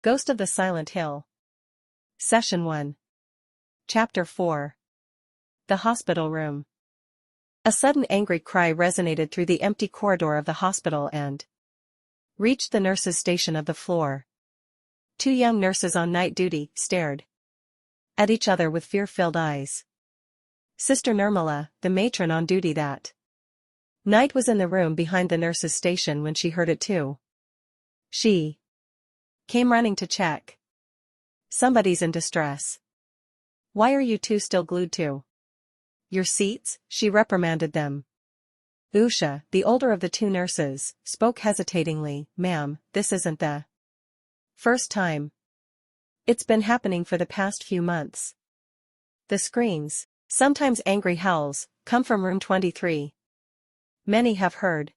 Ghost of the Silent Hill. Session 1. Chapter 4. The Hospital Room. A sudden angry cry resonated through the empty corridor of the hospital and reached the nurses' station of the floor. Two young nurses on night duty stared at each other with fear-filled eyes. Sister Nirmala, the matron on duty that night, was in the room behind the nurses' station when she heard it too. She came running to check. Somebody's in distress. Why are you two still glued to your seats? She reprimanded them. Usha, the older of the two nurses, spoke hesitatingly. Ma'am, this isn't the first time. It's been happening for the past few months. The screams, sometimes angry howls, come from room 23. Many have heard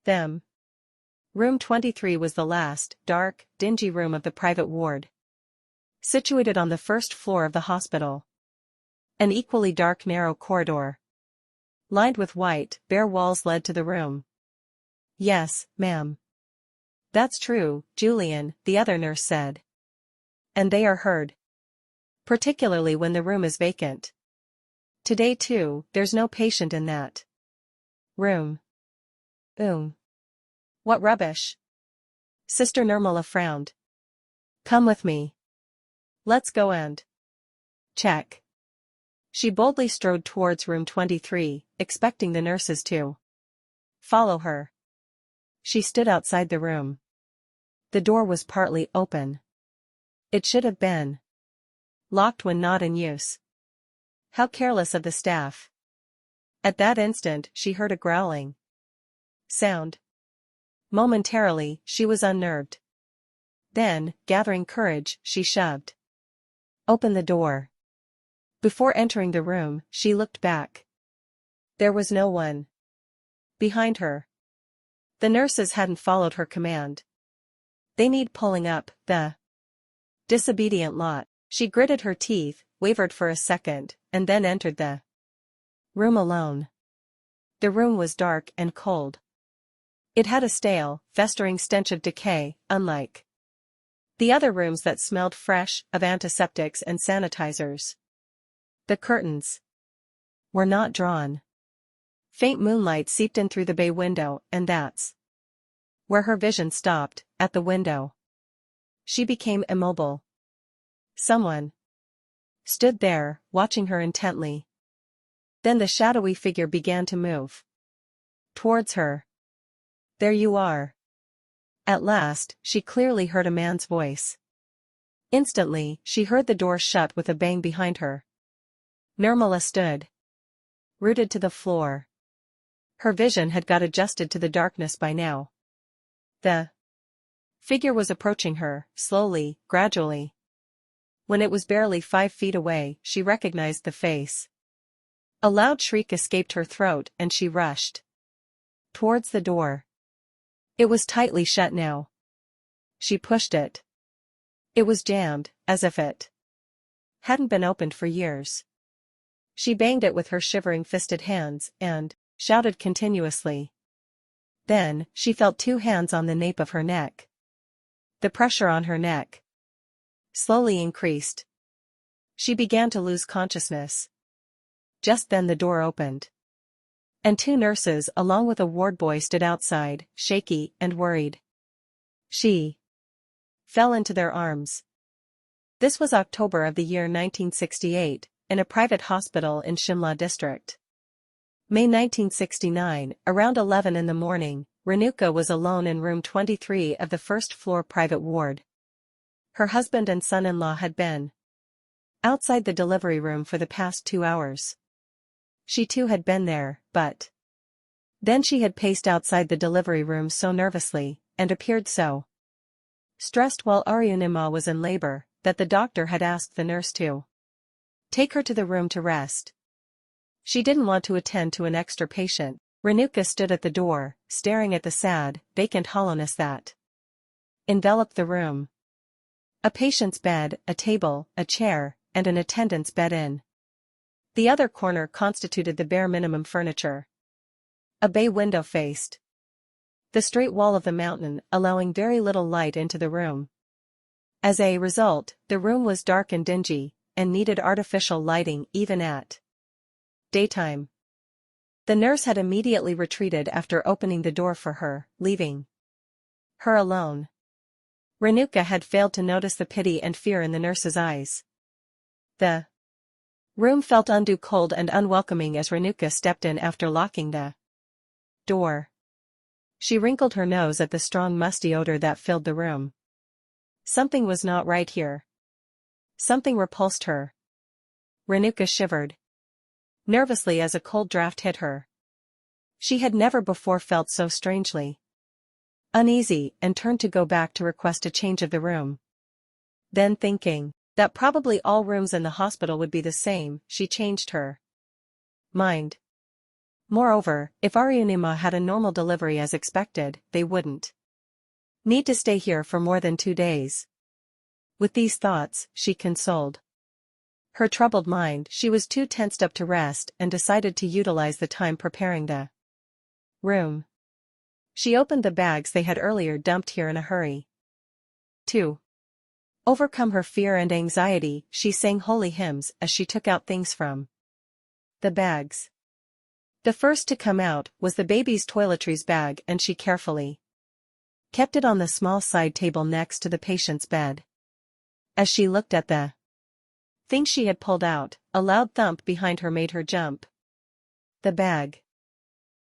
them. Room 23 was the last, dark, dingy room of the private ward, situated on the first floor of the hospital. An equally dark, narrow corridor, lined with white, bare walls, led to the room. Yes, ma'am. That's true, Julian, the other nurse said. And they are heard. Particularly when the room is vacant. Today too, there's no patient in that room. What rubbish. Sister Nirmala frowned. Come with me. Let's go and check. She boldly strode towards room 23, expecting the nurses to follow her. She stood outside the room. The door was partly open. It should have been locked when not in use. How careless of the staff. At that instant, she heard a growling sound. Momentarily, she was unnerved. Then, gathering courage, she shoved open the door. Before entering the room, she looked back. There was no one behind her. The nurses hadn't followed her command. They need pulling up, the disobedient lot. She gritted her teeth, wavered for a second, and then entered the room alone. The room was dark and cold. It had a stale, festering stench of decay, unlike the other rooms that smelled fresh, of antiseptics and sanitizers. The curtains were not drawn. Faint moonlight seeped in through the bay window, and that's where her vision stopped, at the window. She became immobile. Someone stood there, watching her intently. Then the shadowy figure began to move towards her. There you are. At last, she clearly heard a man's voice. Instantly, she heard the door shut with a bang behind her. Nirmala stood rooted to the floor. Her vision had got adjusted to the darkness by now. The figure was approaching her, slowly, gradually. When it was barely 5 feet away, she recognized the face. A loud shriek escaped her throat and she rushed towards the door. It was tightly shut now. She pushed it. It was jammed, as if it hadn't been opened for years. She banged it with her shivering fisted hands and shouted continuously. Then, she felt 2 hands on the nape of her neck. The pressure on her neck slowly increased. She began to lose consciousness. Just then the door opened. And 2 nurses along with a ward boy stood outside, shaky and worried. She fell into their arms. This was October of the year 1968, in a private hospital in Shimla district. May 1969, around 11 in the morning, Renuka was alone in room 23 of the first-floor private ward. Her husband and son-in-law had been outside the delivery room for the past 2 hours. She too had been there, but then she had paced outside the delivery room so nervously, and appeared so stressed while Arunima was in labor, that the doctor had asked the nurse to take her to the room to rest. She didn't want to attend to an extra patient. Renuka stood at the door, staring at the sad, vacant hollowness that enveloped the room. A patient's bed, a table, a chair, and an attendant's bed in the other corner constituted the bare minimum furniture. A bay window faced the straight wall of the mountain, allowing very little light into the room. As a result, the room was dark and dingy, and needed artificial lighting even at daytime. The nurse had immediately retreated after opening the door for her, leaving her alone. Renuka had failed to notice the pity and fear in the nurse's eyes. The room felt undue cold and unwelcoming as Renuka stepped in after locking the door. She wrinkled her nose at the strong musty odor that filled the room. Something was not right here. Something repulsed her. Renuka shivered nervously as a cold draft hit her. She had never before felt so strangely uneasy and turned to go back to request a change of the room. Then thinking that probably all rooms in the hospital would be the same, she changed her mind. Moreover, if Aryunima had a normal delivery as expected, they wouldn't need to stay here for more than 2 days. With these thoughts, she consoled her troubled mind. She was too tensed up to rest and decided to utilize the time preparing the room. She opened the bags they had earlier dumped here in a hurry. To overcome her fear and anxiety, she sang holy hymns as she took out things from the bags. The first to come out was the baby's toiletries bag, and she carefully kept it on the small side table next to the patient's bed. As she looked at the thing she had pulled out, a loud thump behind her made her jump. The bag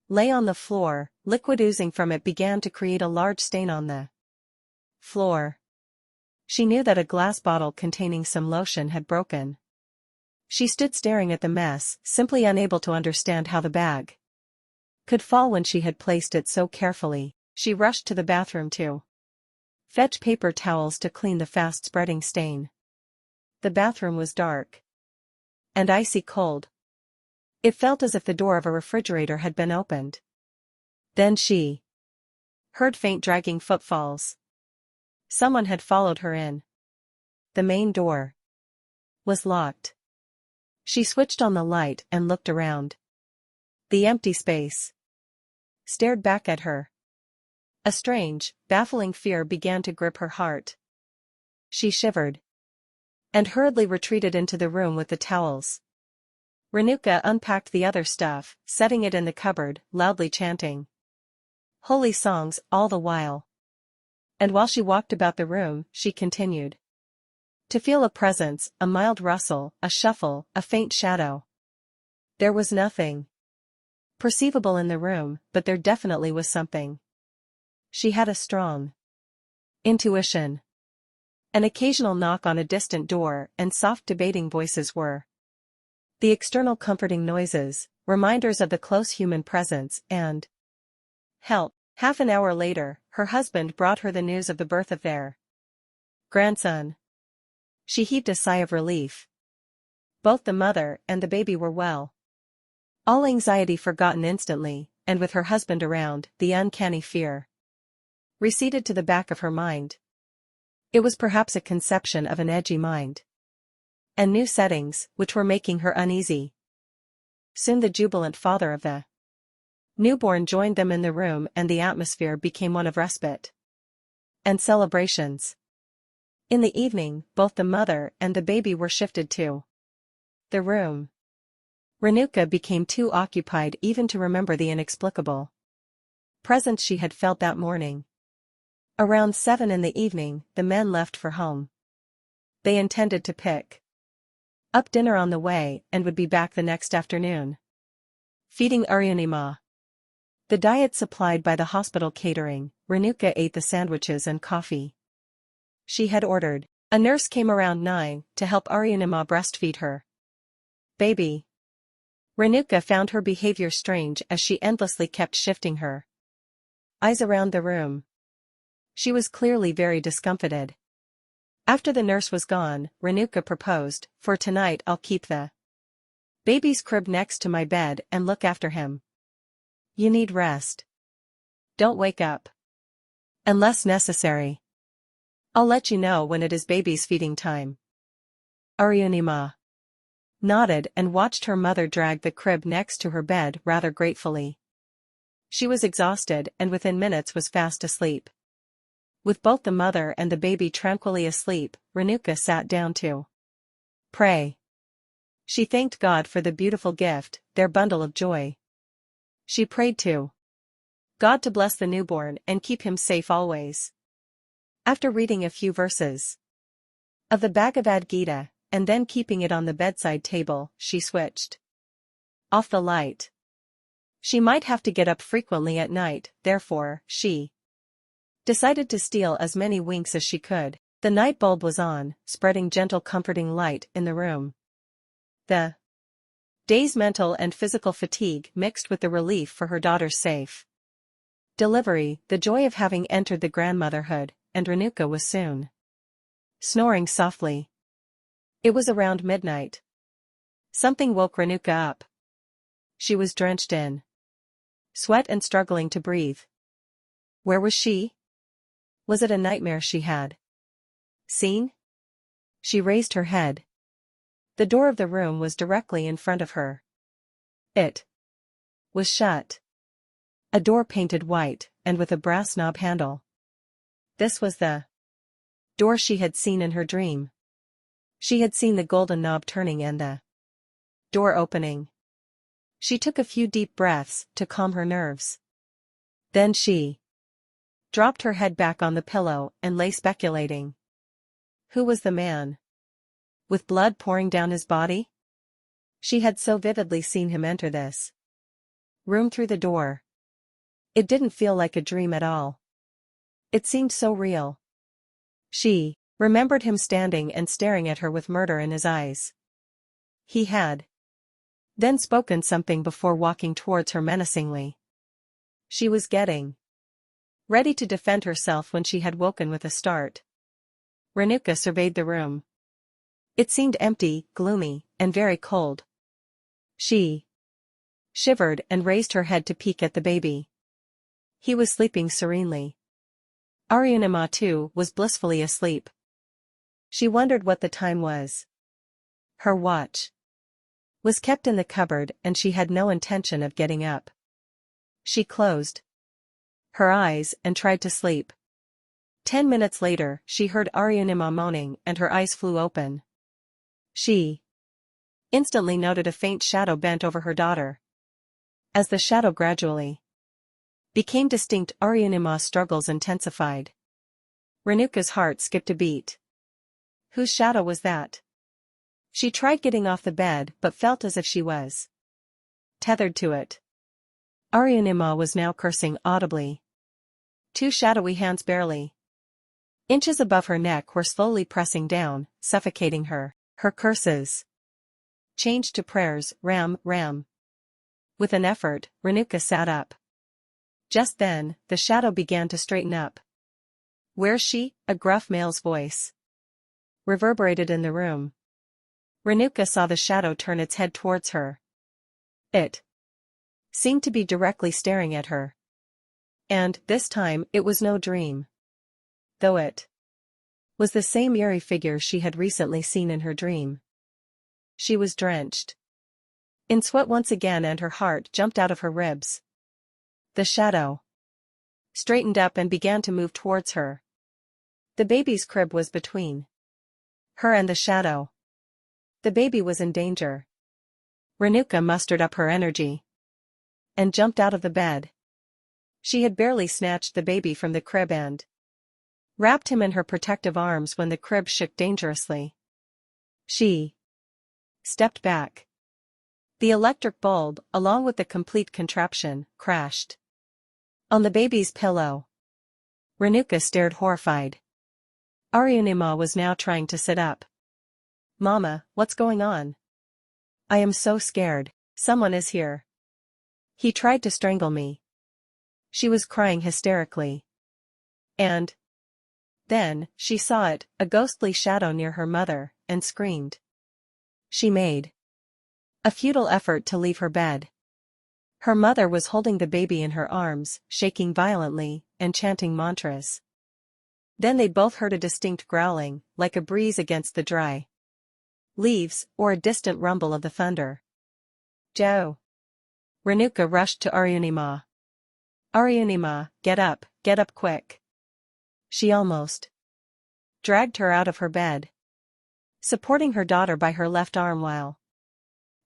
lay on the floor, liquid oozing from it began to create a large stain on the floor. She knew that a glass bottle containing some lotion had broken. She stood staring at the mess, simply unable to understand how the bag could fall when she had placed it so carefully. She rushed to the bathroom to fetch paper towels to clean the fast-spreading stain. The bathroom was dark and icy cold. It felt as if the door of a refrigerator had been opened. Then she heard faint dragging footfalls. Someone had followed her in. The main door was locked. She switched on the light and looked around. The empty space stared back at her. A strange, baffling fear began to grip her heart. She shivered and hurriedly retreated into the room with the towels. Renuka unpacked the other stuff, setting it in the cupboard, loudly chanting holy songs all the while. And while she walked about the room, she continued to feel a presence, a mild rustle, a shuffle, a faint shadow. There was nothing perceivable in the room, but there definitely was something. She had a strong intuition. An occasional knock on a distant door and soft debating voices were the external comforting noises, reminders of the close human presence and help. Half an hour later, her husband brought her the news of the birth of their grandson. She heaved a sigh of relief. Both the mother and the baby were well. All anxiety forgotten instantly, and with her husband around, the uncanny fear receded to the back of her mind. It was perhaps a conception of an edgy mind and new settings, which were making her uneasy. Soon the jubilant father of the newborn joined them in the room, and the atmosphere became one of respite and celebrations. In the evening, both the mother and the baby were shifted to the room. Renuka became too occupied even to remember the inexplicable presence she had felt that morning. Around 7 in the evening, the men left for home. They intended to pick up dinner on the way and would be back the next afternoon. Feeding Aryunima. The diet supplied by the hospital catering, Renuka ate the sandwiches and coffee she had ordered. A nurse came around 9 to help Aryunima breastfeed her baby. Renuka found her behavior strange as she endlessly kept shifting her eyes around the room. She was clearly very discomfited. After the nurse was gone, Renuka proposed, "For tonight I'll keep the baby's crib next to my bed and look after him. You need rest. Don't wake up unless necessary. I'll let you know when it is baby's feeding time." Aryunima nodded and watched her mother drag the crib next to her bed rather gratefully. She was exhausted and within minutes was fast asleep. With both the mother and the baby tranquilly asleep, Renuka sat down to pray. She thanked God for the beautiful gift, their bundle of joy. She prayed to God to bless the newborn and keep him safe always. After reading a few verses of the Bhagavad Gita, and then keeping it on the bedside table, she switched off the light. She might have to get up frequently at night, therefore, she decided to steal as many winks as she could. The night bulb was on, spreading gentle comforting light in the room. The day's mental and physical fatigue mixed with the relief for her daughter's safe delivery, the joy of having entered the grandmotherhood, and Renuka was soon snoring softly. It was around midnight. Something woke Renuka up. She was drenched in sweat and struggling to breathe. Where was she? Was it a nightmare she had seen? She raised her head. The door of the room was directly in front of her. It was shut. A door painted white, and with a brass knob handle. This was the door she had seen in her dream. She had seen the golden knob turning and the door opening. She took a few deep breaths to calm her nerves. Then she dropped her head back on the pillow and lay speculating. Who was the man with blood pouring down his body? She had so vividly seen him enter this room through the door. It didn't feel like a dream at all. It seemed so real. She remembered him standing and staring at her with murder in his eyes. He had then spoken something before walking towards her menacingly. She was getting ready to defend herself when she had woken with a start. Renuka surveyed the room. It seemed empty, gloomy, and very cold. She shivered and raised her head to peek at the baby. He was sleeping serenely. Arunima too was blissfully asleep. She wondered what the time was. Her watch was kept in the cupboard and she had no intention of getting up. She closed her eyes and tried to sleep. 10 minutes later, she heard Arunima moaning and her eyes flew open. She instantly noted a faint shadow bent over her daughter. As the shadow gradually became distinct, Arunima's struggles intensified. Renuka's heart skipped a beat. Whose shadow was that? She tried getting off the bed but felt as if she was tethered to it. Arunima was now cursing audibly. Two shadowy hands barely inches above her neck were slowly pressing down, suffocating her. Her curses changed to prayers, Ram, Ram. With an effort, Renuka sat up. Just then, the shadow began to straighten up. Where's she? A gruff male's voice reverberated in the room. Renuka saw the shadow turn its head towards her. It seemed to be directly staring at her. And, this time, it was no dream. Though it was the same eerie figure she had recently seen in her dream. She was drenched in sweat once again and her heart jumped out of her ribs. The shadow straightened up and began to move towards her. The baby's crib was between her and the shadow. The baby was in danger. Renuka mustered up her energy and jumped out of the bed. She had barely snatched the baby from the crib and wrapped him in her protective arms when the crib shook dangerously. She stepped back. The electric bulb, along with the complete contraption, crashed on the baby's pillow. Renuka stared horrified. Arunima was now trying to sit up. Mama, what's going on? I am so scared. Someone is here. He tried to strangle me. She was crying hysterically. And then, she saw it, a ghostly shadow near her mother, and screamed. She made a futile effort to leave her bed. Her mother was holding the baby in her arms, shaking violently, and chanting mantras. Then they both heard a distinct growling, like a breeze against the dry leaves, or a distant rumble of the thunder. Joe! Renuka rushed to Arunima. Arunima, get up quick. She almost dragged her out of her bed, supporting her daughter by her left arm while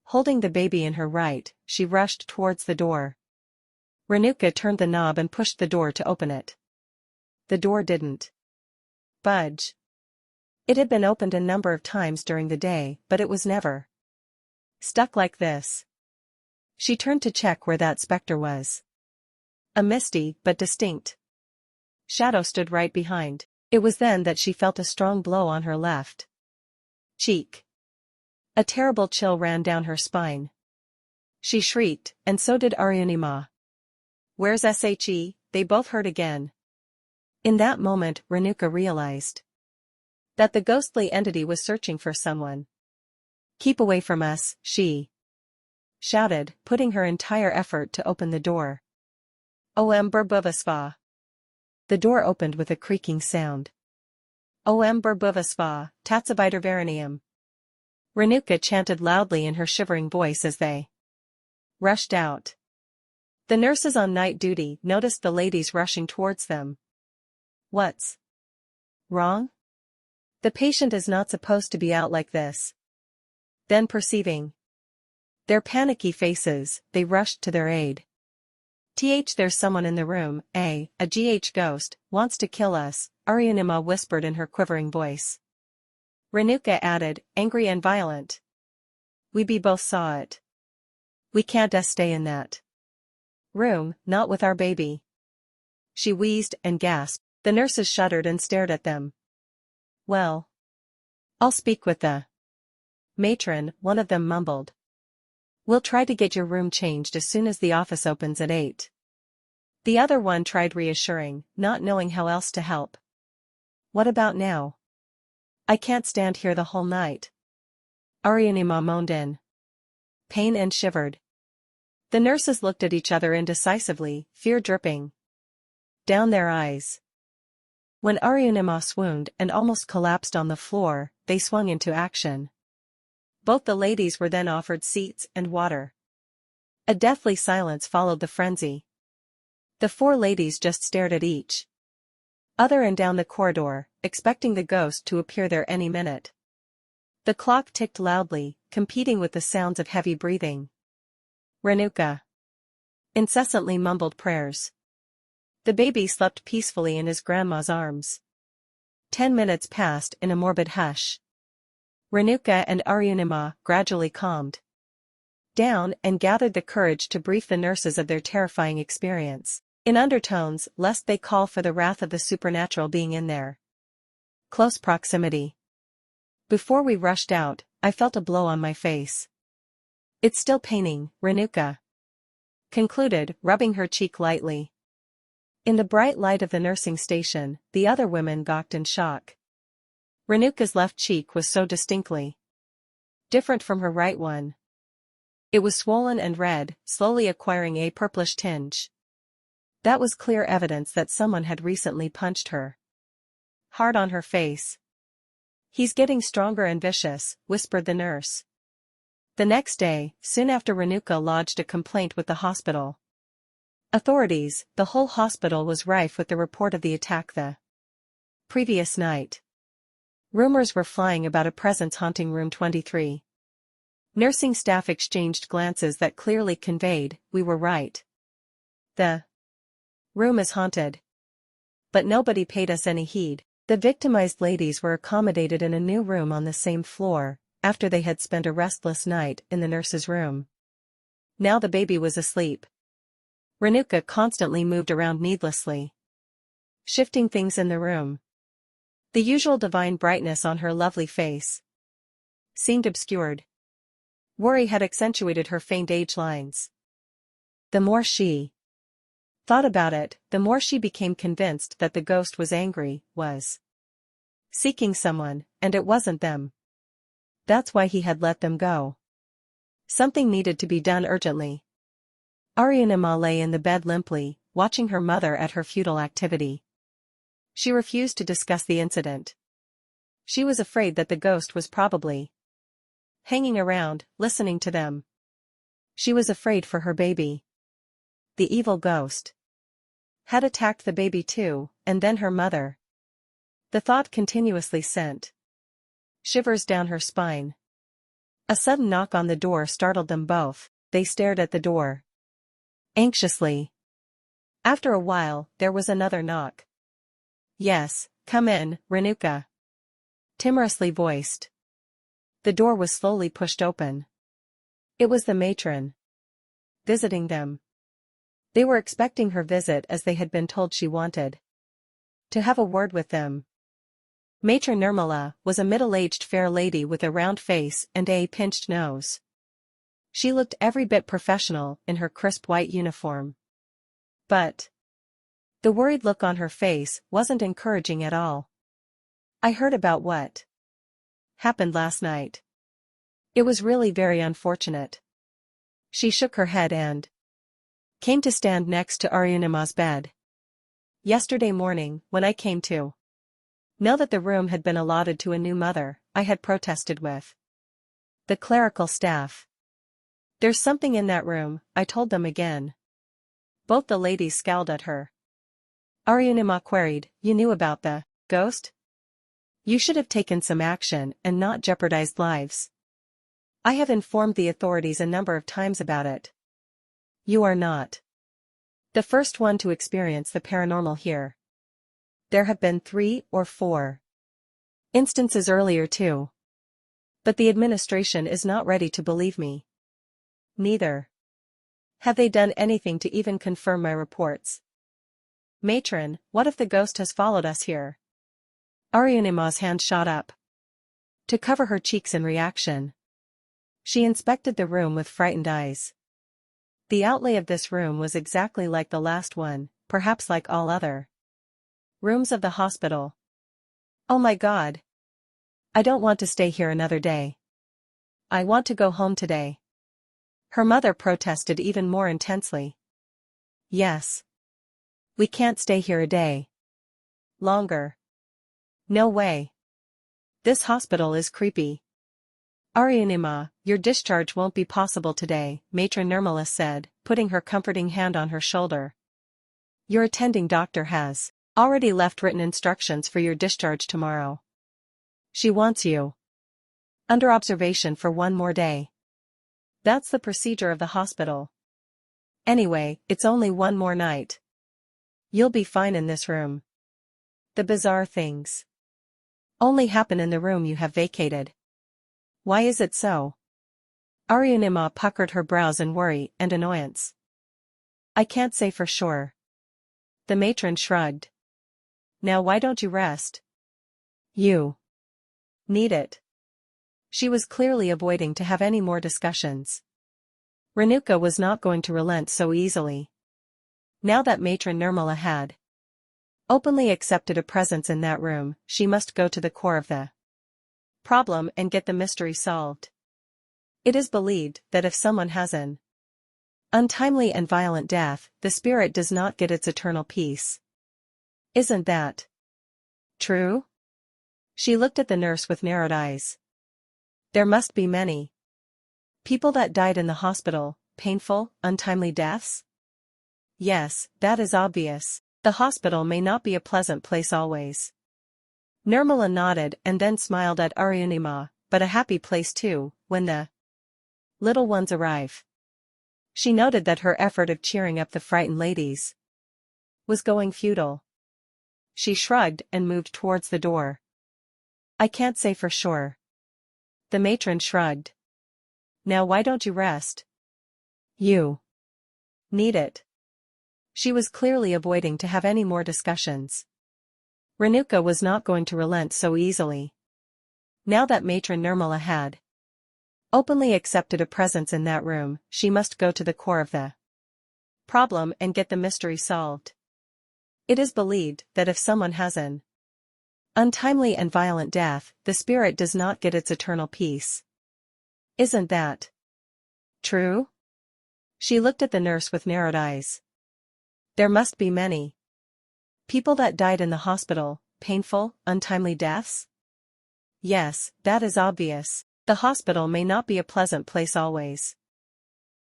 holding the baby in her right. She rushed towards the door. Renuka turned the knob and pushed the door to open it. The door didn't budge. It had been opened a number of times during the day, but it was never stuck like this. She turned to check where that specter was. A misty but distinct shadow stood right behind. It was then that she felt a strong blow on her left cheek. A terrible chill ran down her spine. She shrieked, and so did Aryunima. "Where's She?" they both heard again. In that moment Renuka realized that the ghostly entity was searching for someone. "Keep away from us," she shouted, putting her entire effort to open the door. Om Burbuvasva. The door opened with a creaking sound. Om Burbuvasva, Tatsavitervaranium. Renuka chanted loudly in her shivering voice as they rushed out. The nurses on night duty noticed the ladies rushing towards them. "What's wrong? The patient is not supposed to be out like this." Then perceiving their panicky faces, they rushed to their aid. There's someone in the room, a ghost, wants to kill us," Aryunima whispered in her quivering voice. Renuka added, angry and violent. "We both saw it. We can't stay in that room, not with our baby." She wheezed and gasped. The nurses shuddered and stared at them. "Well, I'll speak with the matron," one of them mumbled. "We'll try to get your room changed as soon as the office opens at 8. The other one tried reassuring, not knowing how else to help. "What about now? I can't stand here the whole night." Aryunima moaned in pain and shivered. The nurses looked at each other indecisively, fear dripping down their eyes. When Aryunima swooned and almost collapsed on the floor, they swung into action. Both the ladies were then offered seats and water. A deathly silence followed the frenzy. The 4 ladies just stared at each other and down the corridor, expecting the ghost to appear there any minute. The clock ticked loudly, competing with the sounds of heavy breathing. Renuka incessantly mumbled prayers. The baby slept peacefully in his grandma's arms. 10 minutes passed in a morbid hush. Renuka and Aryunima gradually calmed down and gathered the courage to brief the nurses of their terrifying experience, in undertones, lest they call for the wrath of the supernatural being in their close proximity. "Before we rushed out, I felt a blow on my face. It's still paining," Renuka concluded, rubbing her cheek lightly. In the bright light of the nursing station, the other women gawked in shock. Renuka's left cheek was so distinctly different from her right one. It was swollen and red, slowly acquiring a purplish tinge. That was clear evidence that someone had recently punched her hard on her face. "He's getting stronger and vicious," whispered the nurse. The next day, soon after Renuka lodged a complaint with the hospital authorities, the whole hospital was rife with the report of the attack the previous night. Rumors were flying about a presence haunting room 23. Nursing staff exchanged glances that clearly conveyed, "We were right. The room is haunted." But nobody paid us any heed. The victimized ladies were accommodated in a new room on the same floor, after they had spent a restless night in the nurse's room. Now the baby was asleep. Renuka constantly moved around needlessly, shifting things in the room. The usual divine brightness on her lovely face seemed obscured. Worry had accentuated her faint age lines. The more she thought about it, the more she became convinced that the ghost was angry, was seeking someone, and it wasn't them. That's why he had let them go. Something needed to be done urgently. Aryunima lay in the bed limply, watching her mother at her futile activity. She refused to discuss the incident. She was afraid that the ghost was probably hanging around, listening to them. She was afraid for her baby. The evil ghost had attacked the baby too, and then her mother. The thought continuously sent shivers down her spine. A sudden knock on the door startled them both. They stared at the door anxiously. After a while, there was another knock. "Yes, come in, Renuka," timorously voiced. The door was slowly pushed open. It was the matron visiting them. They were expecting her visit as they had been told she wanted to have a word with them. Matron Nirmala was a middle-aged fair lady with a round face and a pinched nose. She looked every bit professional in her crisp white uniform. But the worried look on her face wasn't encouraging at all. "I heard about what happened last night. It was really very unfortunate." She shook her head and came to stand next to Arunima's bed. "Yesterday morning, when I came to know that the room had been allotted to a new mother, I had protested with the clerical staff. There's something in that room, I told them again." Both the ladies scowled at her. Arunima queried, "You knew about the ghost? You should have taken some action and not jeopardized lives." "I have informed the authorities a number of times about it." "You are not the first one to experience the paranormal here. There have been 3 or 4 instances earlier too. But the administration is not ready to believe me. Neither have they done anything to even confirm my reports." "Matron, what if the ghost has followed us here?" Arunima's hand shot up to cover her cheeks in reaction. She inspected the room with frightened eyes. The outlay of this room was exactly like the last one, perhaps like all other rooms of the hospital. "Oh my God! I don't want to stay here another day. I want to go home today." Her mother protested even more intensely. "Yes. We can't stay here a day longer. No way. This hospital is creepy." "Arunima, your discharge won't be possible today," Matron Nirmala said, putting her comforting hand on her shoulder. "Your attending doctor has already left written instructions for your discharge tomorrow. She wants you under observation for 1 more day. That's the procedure of the hospital. Anyway, it's only 1 more night. You'll be fine in this room. The bizarre things only happen in the room you have vacated." "Why is it so?" Arunima puckered her brows in worry and annoyance. "I can't say for sure." The matron shrugged. "Now why don't you rest? You need it." She was clearly avoiding to have any more discussions. Renuka was not going to relent so easily. Now that Matron Nirmala had openly accepted a presence in that room, she must go to the core of the problem and get the mystery solved. It is believed that if someone has an untimely and violent death, the spirit does not get its eternal peace. Isn't that true? She looked at the nurse with narrowed eyes. "There must be many people that died in the hospital, painful, untimely deaths?" "Yes, that is obvious. The hospital may not be a pleasant place always." Nirmala nodded and then smiled at Arunima, "But a happy place too, when the little ones arrive." She noted that her effort of cheering up the frightened ladies was going futile. She shrugged and moved towards the door. "I can't say for sure." The matron shrugged. "Now why don't you rest? You need it." She was clearly avoiding to have any more discussions. Renuka was not going to relent so easily. Now that Matron Nirmala had openly accepted a presence in that room, she must go to the core of the problem and get the mystery solved. It is believed that if someone has an untimely and violent death, the spirit does not get its eternal peace. Isn't that true? She looked at the nurse with narrowed eyes. "There must be many people that died in the hospital, painful, untimely deaths?" "Yes, that is obvious. The hospital may not be a pleasant place always."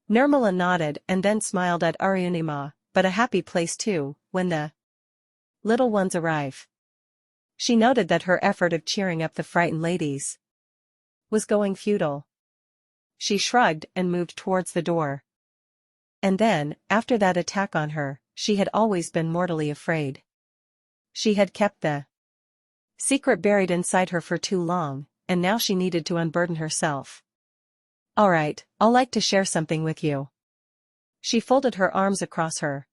Nirmala nodded and then smiled at Arunima, "But a happy place too, when the little ones arrive." She noted that her effort of cheering up the frightened ladies was going futile. She shrugged and moved towards the door. And then, after that attack on her, she had always been mortally afraid. She had kept the secret buried inside her for too long, and now she needed to unburden herself. "All right, I'll like to share something with you." She folded her arms across her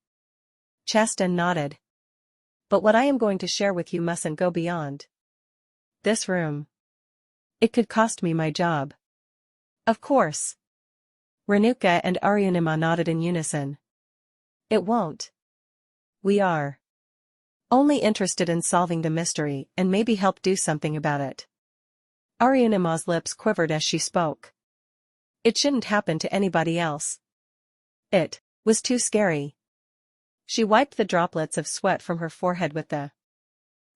chest and nodded. "But what I am going to share with you mustn't go beyond this room. It could cost me my job." "Of course." Renuka and Aryunima nodded in unison. "It won't. We are only interested in solving the mystery and maybe help do something about it." Aryunima's lips quivered as she spoke. It shouldn't happen to anybody else. It was too scary. She wiped the droplets of sweat from her forehead with the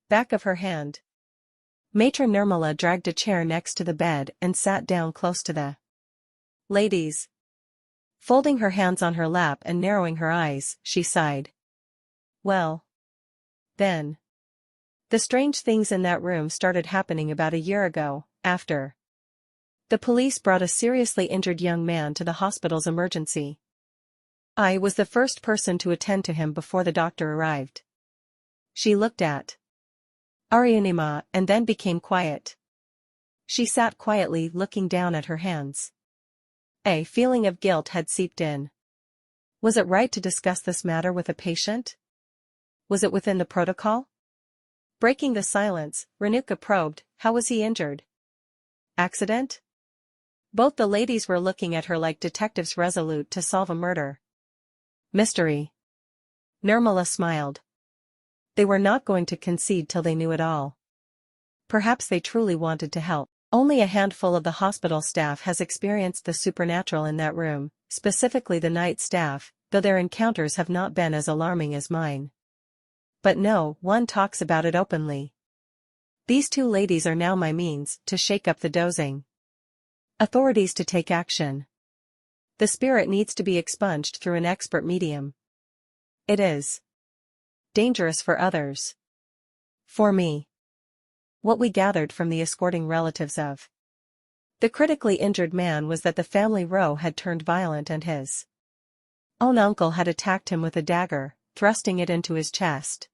back of her hand. Matron Nirmala dragged a chair next to the bed and sat down close to the ladies. Folding her hands on her lap and narrowing her eyes, she sighed. "Well, then. The strange things in that room started happening about a year ago, after the police brought a seriously injured young man to the hospital's emergency. I was the first person to attend to him before the doctor arrived." She looked at Aryunima and then became quiet. She sat quietly looking down at her hands. A feeling of guilt had seeped in. Was it right to discuss this matter with a patient? Was it within the protocol? Breaking the silence, Renuka probed, "How was he injured? Accident?" Both the ladies were looking at her like detectives resolute to solve a murder mystery. Nirmala smiled. They were not going to concede till they knew it all. Perhaps they truly wanted to help. Only a handful of the hospital staff has experienced the supernatural in that room, specifically the night staff, though their encounters have not been as alarming as mine. But no one talks about it openly. These two ladies are now my means to shake up the dozing authorities to take action. The spirit needs to be expunged through an expert medium. It is dangerous for others. For me. What we gathered from the escorting relatives of the critically injured man was that the family row had turned violent and his own uncle had attacked him with a dagger, thrusting it into his chest.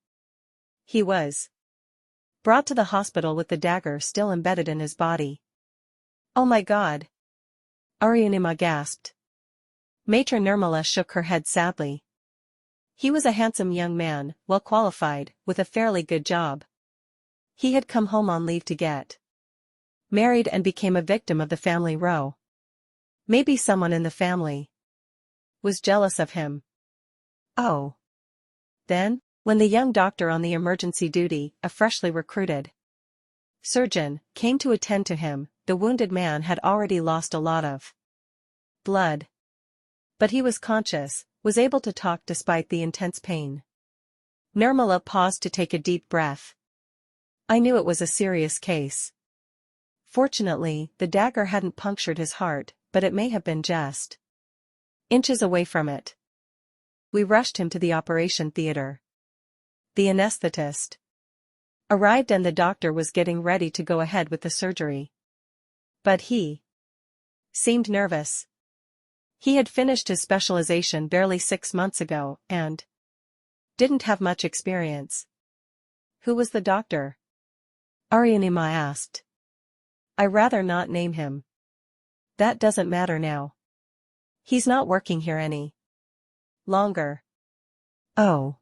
He was brought to the hospital with the dagger still embedded in his body. "Oh my God!" Aryunima gasped. Matron Nirmala shook her head sadly. "He was a handsome young man, well qualified, with a fairly good job. He had come home on leave to get married and became a victim of the family row. Maybe someone in the family was jealous of him. Oh. Then, when the young doctor on the emergency duty, a freshly recruited surgeon, came to attend to him, the wounded man had already lost a lot of blood. But he was conscious, was able to talk despite the intense pain." Nirmala paused to take a deep breath. "I knew it was a serious case. Fortunately, the dagger hadn't punctured his heart, but it may have been just inches away from it. We rushed him to the operation theater. The anesthetist arrived and the doctor was getting ready to go ahead with the surgery. But he seemed nervous. He had finished his specialization barely 6 months ago and didn't have much experience." "Who was the doctor?" Aryunima asked. "I rather not name him. That doesn't matter now. He's not working here any longer." "Oh.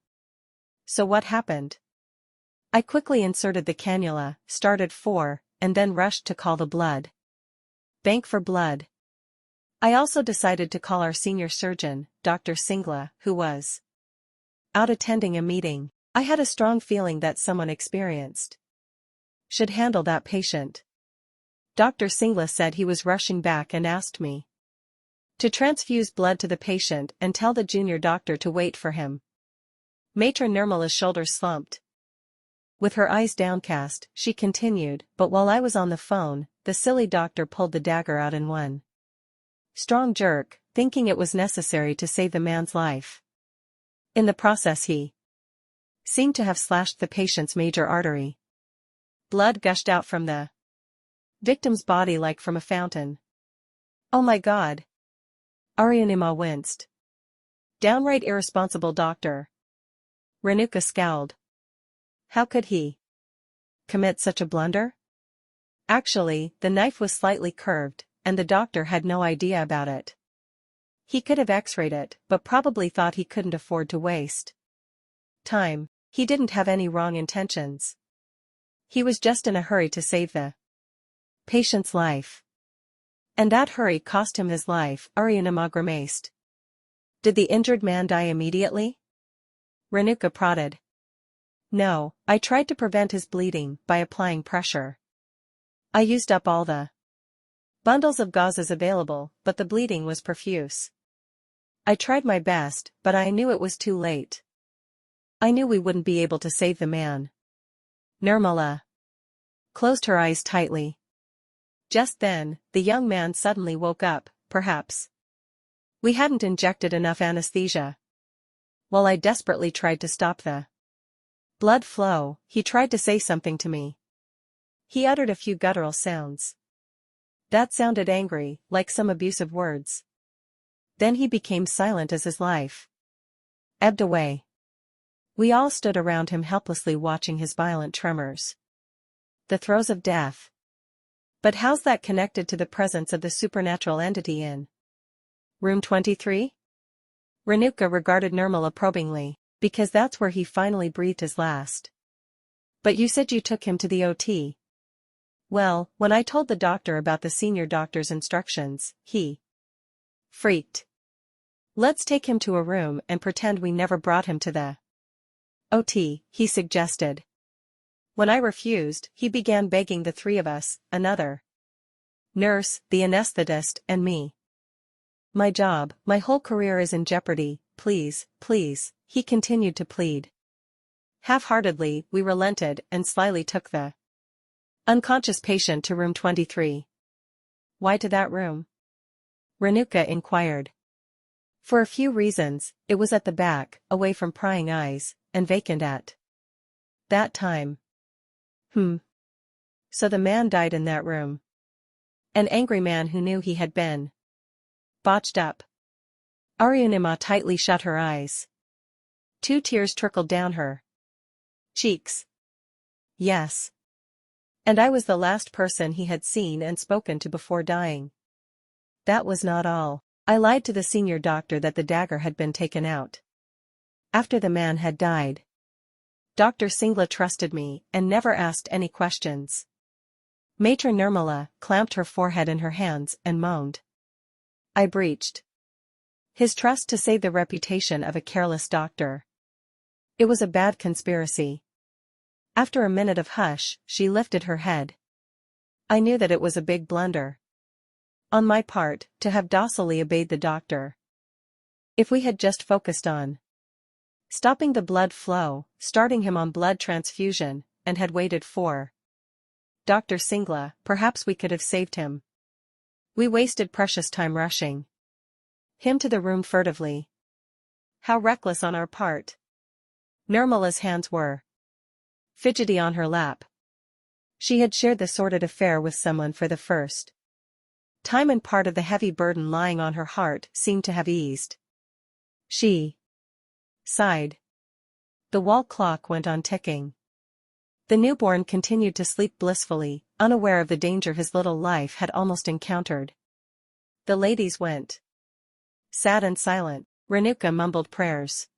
So what happened?" "I quickly inserted the cannula, started 4, and then rushed to call the blood bank for blood. I also decided to call our senior surgeon, Dr. Singla, who was out attending a meeting. I had a strong feeling that someone experienced should handle that patient. Dr. Singla said he was rushing back and asked me to transfuse blood to the patient and tell the junior doctor to wait for him." Matron Nirmala's shoulders slumped. With her eyes downcast, she continued, "But while I was on the phone, the silly doctor pulled the dagger out in one strong jerk, thinking it was necessary to save the man's life. In the process he seemed to have slashed the patient's major artery. Blood gushed out from the victim's body like from a fountain. "Oh my God." Aryunima winced. "Downright irresponsible doctor." Renuka scowled. How could he commit such a blunder? Actually, the knife was slightly curved, and the doctor had no idea about it. He could have x-rayed it, but probably thought he couldn't afford to waste time. He didn't have any wrong intentions. He was just in a hurry to save the patient's life. And that hurry cost him his life, Aryunima grimaced. Did the injured man die immediately? Renuka prodded. No, I tried to prevent his bleeding by applying pressure. I used up all the bundles of gauzes available, but the bleeding was profuse. I tried my best, but I knew it was too late. I knew we wouldn't be able to save the man. Nirmala closed her eyes tightly. Just then, the young man suddenly woke up. Perhaps we hadn't injected enough anesthesia. While I desperately tried to stop the blood flow, he tried to say something to me. He uttered a few guttural sounds that sounded angry, like some abusive words. Then he became silent as his life ebbed away. We all stood around him helplessly watching his violent tremors. The throes of death. But how's that connected to the presence of the supernatural entity in room 23? Renuka regarded Nirmala probingly, because that's where he finally breathed his last. But you said you took him to the OT. Well, when I told the doctor about the senior doctor's instructions, he freaked. Let's take him to a room and pretend we never brought him to the OT, he suggested. When I refused, he began begging the three of us, another nurse, the anesthetist, and me. My job, my whole career is in jeopardy, please, please, he continued to plead. Half-heartedly, we relented and slyly took the unconscious patient to room 23. Why to that room? Renuka inquired. For a few reasons. It was at the back, away from prying eyes, and vacant at that time. So the man died in that room. An angry man who knew he had been botched up. Aryunima tightly shut her eyes. 2 tears trickled down her cheeks. Yes. And I was the last person he had seen and spoken to before dying. That was not all. I lied to the senior doctor that the dagger had been taken out after the man had died. Dr. Singla trusted me and never asked any questions. Matron Nirmala clamped her forehead in her hands and moaned. I breached his trust to save the reputation of a careless doctor. It was a bad conspiracy. After a minute of hush, she lifted her head. I knew that it was a big blunder on my part, to have docilely obeyed the doctor. If we had just focused on stopping the blood flow, starting him on blood transfusion, and had waited for Dr. Singla, perhaps we could have saved him. We wasted precious time rushing him to the room furtively. How reckless on our part. Nirmala's hands were fidgety on her lap. She had shared the sordid affair with someone for the first time, and part of the heavy burden lying on her heart seemed to have eased. She sighed. The wall clock went on ticking. The newborn continued to sleep blissfully, unaware of the danger his little life had almost encountered. The ladies went sad and silent. Renuka mumbled prayers.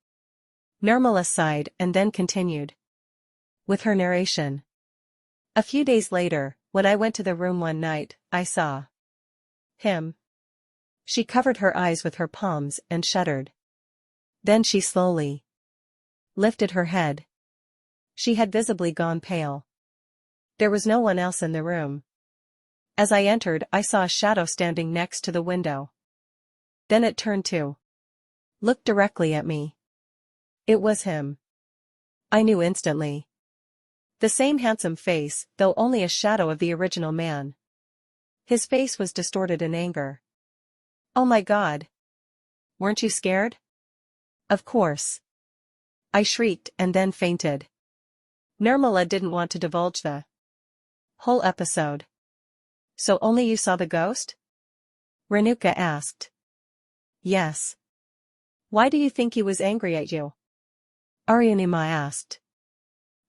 Nirmala sighed and then continued with her narration. A few days later, when I went to the room one night, I saw him. She covered her eyes with her palms and shuddered. Then she slowly lifted her head. She had visibly gone pale. There was no one else in the room. As I entered, I saw a shadow standing next to the window. Then it turned to look directly at me. It was him. I knew instantly. The same handsome face, though only a shadow of the original man. His face was distorted in anger. Oh my God! Weren't you scared? Of course. I shrieked and then fainted. Nirmala didn't want to divulge the Whole episode. So only you saw the ghost? Renuka asked. Yes. Why do you think he was angry at you? Aryunima asked.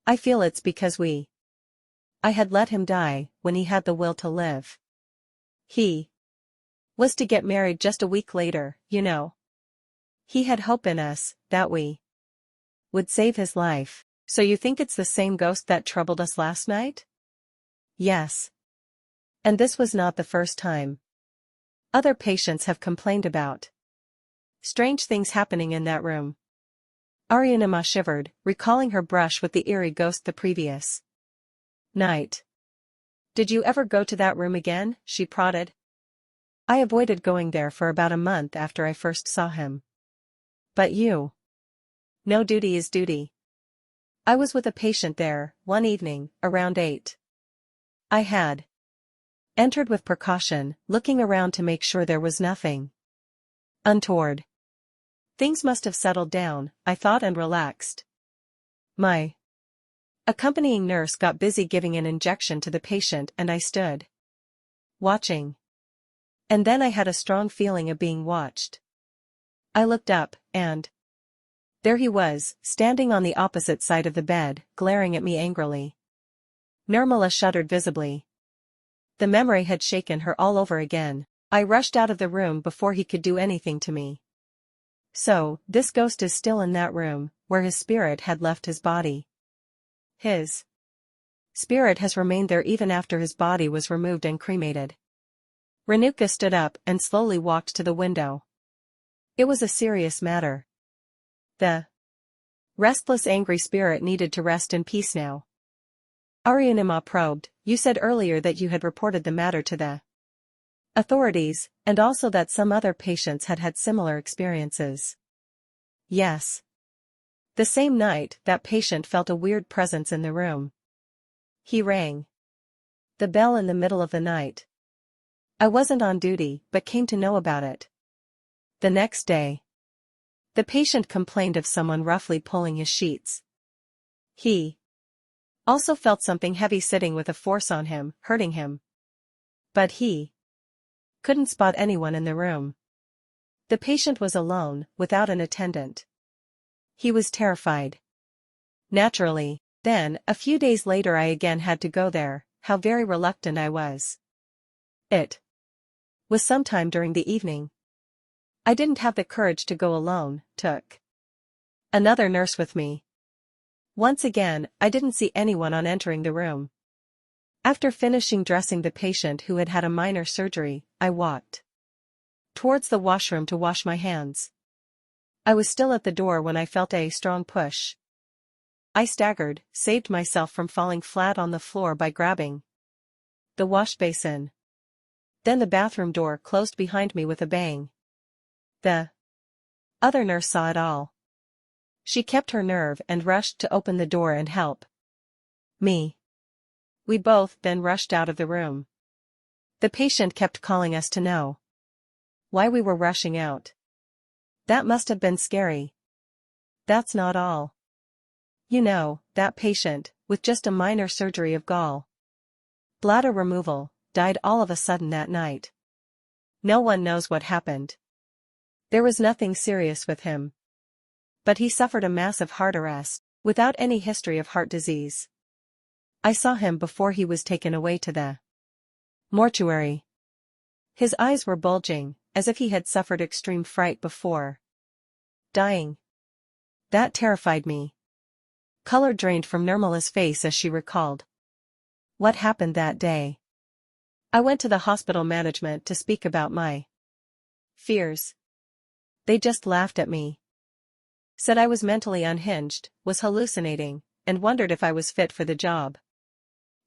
I feel it's because I had let him die when he had the will to live. He was to get married just a week later, you know. He had hope in us, that we would save his life. So you think it's the same ghost that troubled us last night? Yes. And this was not the first time. Other patients have complained about strange things happening in that room. Aryunima shivered, recalling her brush with the eerie ghost the previous night. Did you ever go to that room again? She prodded. I avoided going there for about a month after I first saw him. But you. No, duty is duty. I was with a patient there, one evening, around 8. I had entered with precaution, looking around to make sure there was nothing untoward. Things must have settled down, I thought, and relaxed. My accompanying nurse got busy giving an injection to the patient and I stood watching. And then I had a strong feeling of being watched. I looked up, and there he was, standing on the opposite side of the bed, glaring at me angrily. Nirmala shuddered visibly. The memory had shaken her all over again. I rushed out of the room before he could do anything to me. So, this ghost is still in that room, where his spirit had left his body. His spirit has remained there even after his body was removed and cremated. Renuka stood up and slowly walked to the window. It was a serious matter. The restless, angry spirit needed to rest in peace now. Aryunima probed, you said earlier that you had reported the matter to the authorities, and also that some other patients had had similar experiences. Yes. The same night, that patient felt a weird presence in the room. He rang the bell in the middle of the night. I wasn't on duty, but came to know about it the next day. The patient complained of someone roughly pulling his sheets. He also felt something heavy sitting with a force on him, hurting him. But he couldn't spot anyone in the room. The patient was alone, without an attendant. He was terrified. Naturally. Then, a few days later I again had to go there. How very reluctant I was. It was sometime during the evening. I didn't have the courage to go alone, took another nurse with me. Once again, I didn't see anyone on entering the room. After finishing dressing the patient who had had a minor surgery, I walked towards the washroom to wash my hands. I was still at the door when I felt a strong push. I staggered, saved myself from falling flat on the floor by grabbing the wash basin. Then the bathroom door closed behind me with a bang. The other nurse saw it all. She kept her nerve and rushed to open the door and help me. We both then rushed out of the room. The patient kept calling us to know why we were rushing out. That must have been scary. That's not all. You know, that patient, with just a minor surgery of gall bladder removal, died all of a sudden that night. No one knows what happened. There was nothing serious with him. But he suffered a massive heart arrest, without any history of heart disease. I saw him before he was taken away to the mortuary. His eyes were bulging, as if he had suffered extreme fright before dying. That terrified me. Color drained from Nirmala's face as she recalled what happened that day. I went to the hospital management to speak about my fears. They just laughed at me. Said I was mentally unhinged, was hallucinating, and wondered if I was fit for the job.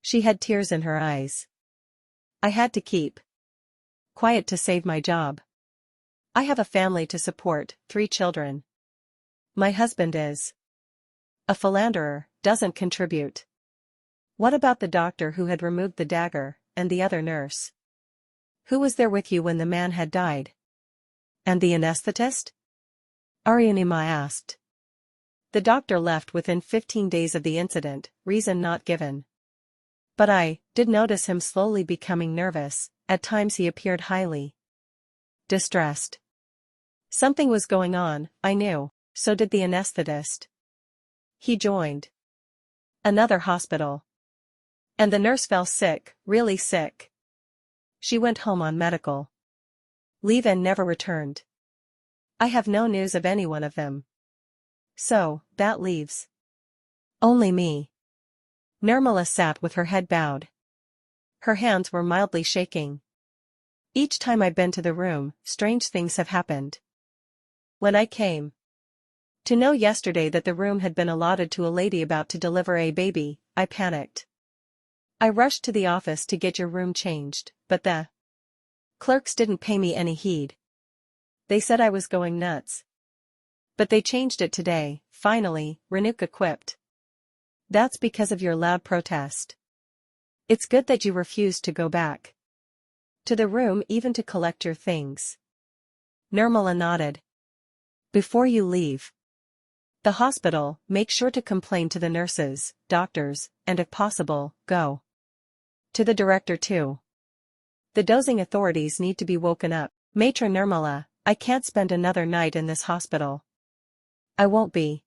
She had tears in her eyes. I had to keep quiet to save my job. I have a family to support, 3 children. My husband is a philanderer, doesn't contribute. What about the doctor who had removed the dagger, and the other nurse? Who was there with you when the man had died? And the anesthetist? Aryunima asked. The doctor left within 15 days of the incident, reason not given. But I did notice him slowly becoming nervous. At times he appeared highly distressed. Something was going on, I knew. So did the anesthetist. He joined another hospital. And the nurse fell sick, really sick. She went home on medical leave and never returned. I have no news of any one of them. So, that leaves only me. Nirmala sat with her head bowed. Her hands were mildly shaking. Each time I've been to the room, strange things have happened. When I came to know yesterday that the room had been allotted to a lady about to deliver a baby, I panicked. I rushed to the office to get your room changed, but the clerks didn't pay me any heed. They said I was going nuts. But they changed it today, finally, Renuka quipped. That's because of your loud protest. It's good that you refused to go back to the room even to collect your things. Nirmala nodded. Before you leave the hospital, make sure to complain to the nurses, doctors, and if possible, go to the director too. The dozing authorities need to be woken up. Matron Nirmala, I can't spend another night in this hospital. I won't be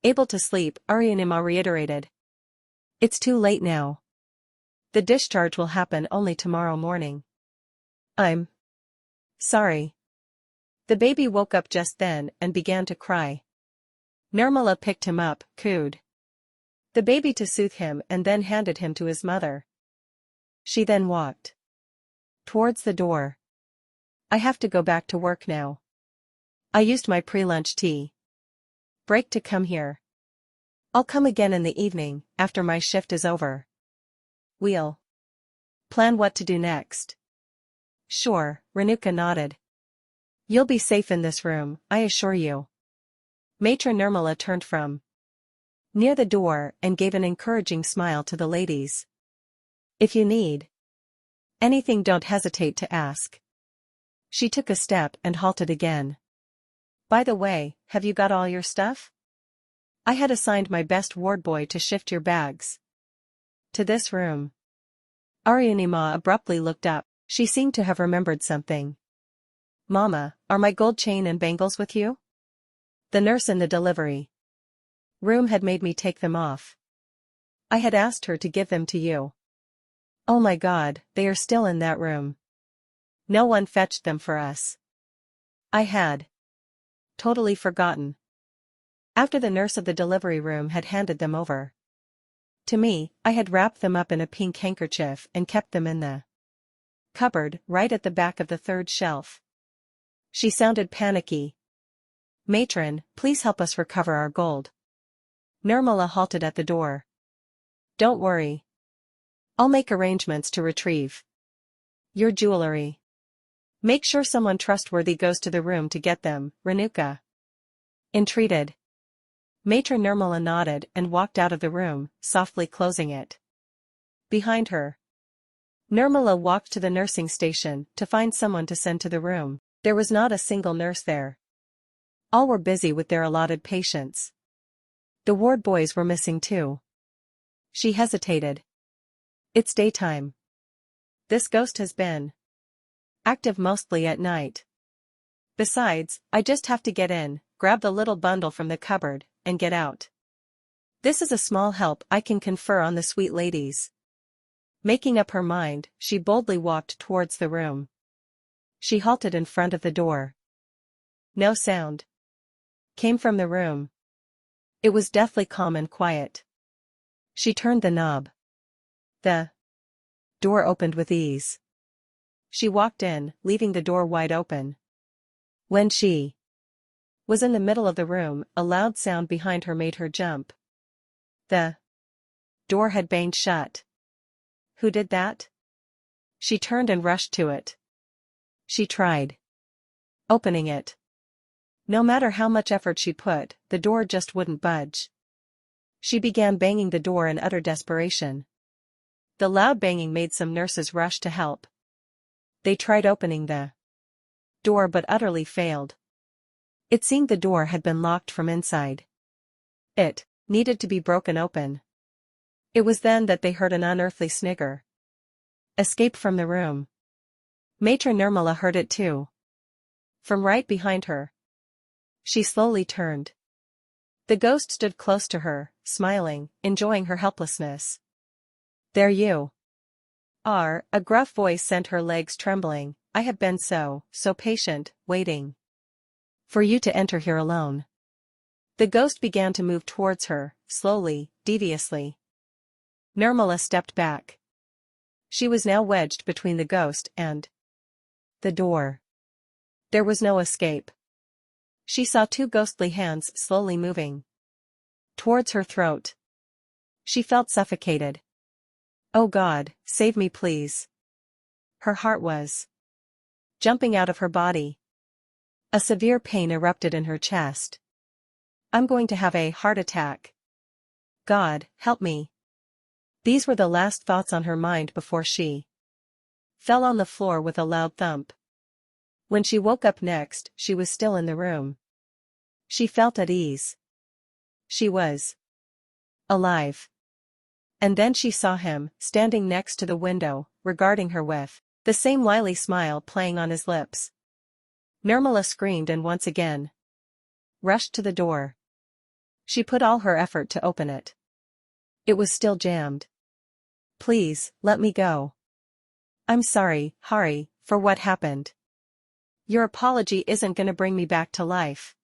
able to sleep, Aryanima reiterated. It's too late now. The discharge will happen only tomorrow morning. I'm sorry. The baby woke up just then and began to cry. Nirmala picked him up, cooed the baby to soothe him and then handed him to his mother. She then walked towards the door. I have to go back to work now. I used my pre-lunch tea break to come here. I'll come again in the evening, after my shift is over. We'll plan what to do next. Sure, Renuka nodded. You'll be safe in this room, I assure you. Matron Nirmala turned from near the door and gave an encouraging smile to the ladies. If you need anything, don't hesitate to ask. She took a step and halted again. By the way, have you got all your stuff? I had assigned my best ward boy to shift your bags to this room. Aryanima abruptly looked up. She seemed to have remembered something. Mama, are my gold chain and bangles with you? The nurse in the delivery room had made me take them off. I had asked her to give them to you. Oh my God, they are still in that room. No one fetched them for us. I had totally forgotten. After the nurse of the delivery room had handed them over to me, I had wrapped them up in a pink handkerchief and kept them in the cupboard right at the back of the third shelf. She sounded panicky. Matron, please help us recover our gold. Nirmala halted at the door. Don't worry. I'll make arrangements to retrieve your jewelry. Make sure someone trustworthy goes to the room to get them, Renuka entreated. Matron Nirmala nodded and walked out of the room, softly closing it behind her. Nirmala walked to the nursing station to find someone to send to the room. There was not a single nurse there. All were busy with their allotted patients. The ward boys were missing too. She hesitated. It's daytime. This ghost has been active mostly at night. Besides, I just have to get in, grab the little bundle from the cupboard, and get out. This is a small help I can confer on the sweet ladies. Making up her mind, she boldly walked towards the room. She halted in front of the door. No sound came from the room. It was deathly calm and quiet. She turned the knob. The door opened with ease. She walked in, leaving the door wide open. When she was in the middle of the room, a loud sound behind her made her jump. The door had banged shut. Who did that? She turned and rushed to it. She tried opening it. No matter how much effort she put, the door just wouldn't budge. She began banging the door in utter desperation. The loud banging made some nurses rush to help. They tried opening the door but utterly failed. It seemed the door had been locked from inside. It needed to be broken open. It was then that they heard an unearthly snigger. Escape from the room. Matron Nirmala heard it too. From right behind her. She slowly turned. The ghost stood close to her, smiling, enjoying her helplessness. There you are, a gruff voice sent her legs trembling. I have been so patient, waiting for you to enter here alone. The ghost began to move towards her, slowly, deviously. Nirmala stepped back. She was now wedged between the ghost and the door. There was no escape. She saw two ghostly hands slowly moving towards her throat. She felt suffocated. Oh God, save me please. Her heart was jumping out of her body. A severe pain erupted in her chest. I'm going to have a heart attack. God, help me. These were the last thoughts on her mind before she fell on the floor with a loud thump. When she woke up next, she was still in the room. She felt at ease. She was alive. And then she saw him, standing next to the window, regarding her with the same wily smile playing on his lips. Nirmala screamed and once again rushed to the door. She put all her effort to open it. It was still jammed. Please, let me go. I'm sorry, Hari, for what happened. Your apology isn't gonna bring me back to life.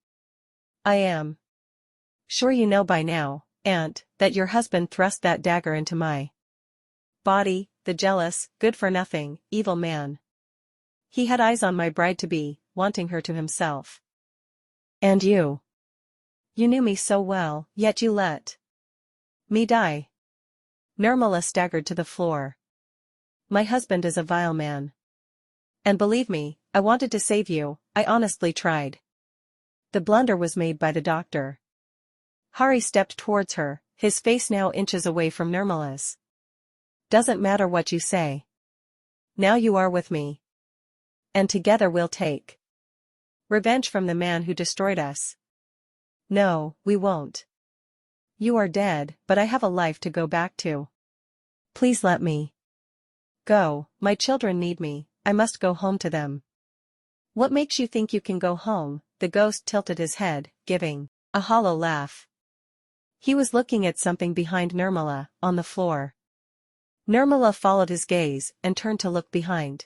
I am sure you know by now, Aunt, that your husband thrust that dagger into my body, the jealous, good-for-nothing, evil man. He had eyes on my bride-to-be, wanting her to himself. And you knew me so well, yet you let me die. Nirmala staggered to the floor. My husband is a vile man. And believe me, I wanted to save you, I honestly tried. The blunder was made by the doctor. Hari stepped towards her, his face now inches away from Nirmala's. Doesn't matter what you say. Now you are with me. And together we'll take revenge from the man who destroyed us. No, we won't. You are dead, but I have a life to go back to. Please let me go, my children need me, I must go home to them. What makes you think you can go home? The ghost tilted his head, giving a hollow laugh. He was looking at something behind Nirmala, on the floor. Nirmala followed his gaze, and turned to look behind.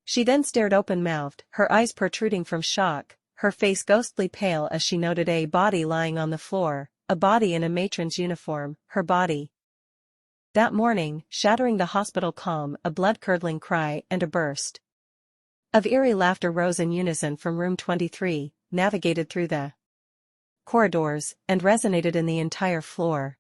She then stared open-mouthed, her eyes protruding from shock, her face ghostly pale as she noted a body lying on the floor, a body in a matron's uniform, her body. That morning, shattering the hospital calm, a blood-curdling cry and a burst of eerie laughter rose in unison from room 23, navigated through the corridors, and resonated in the entire floor.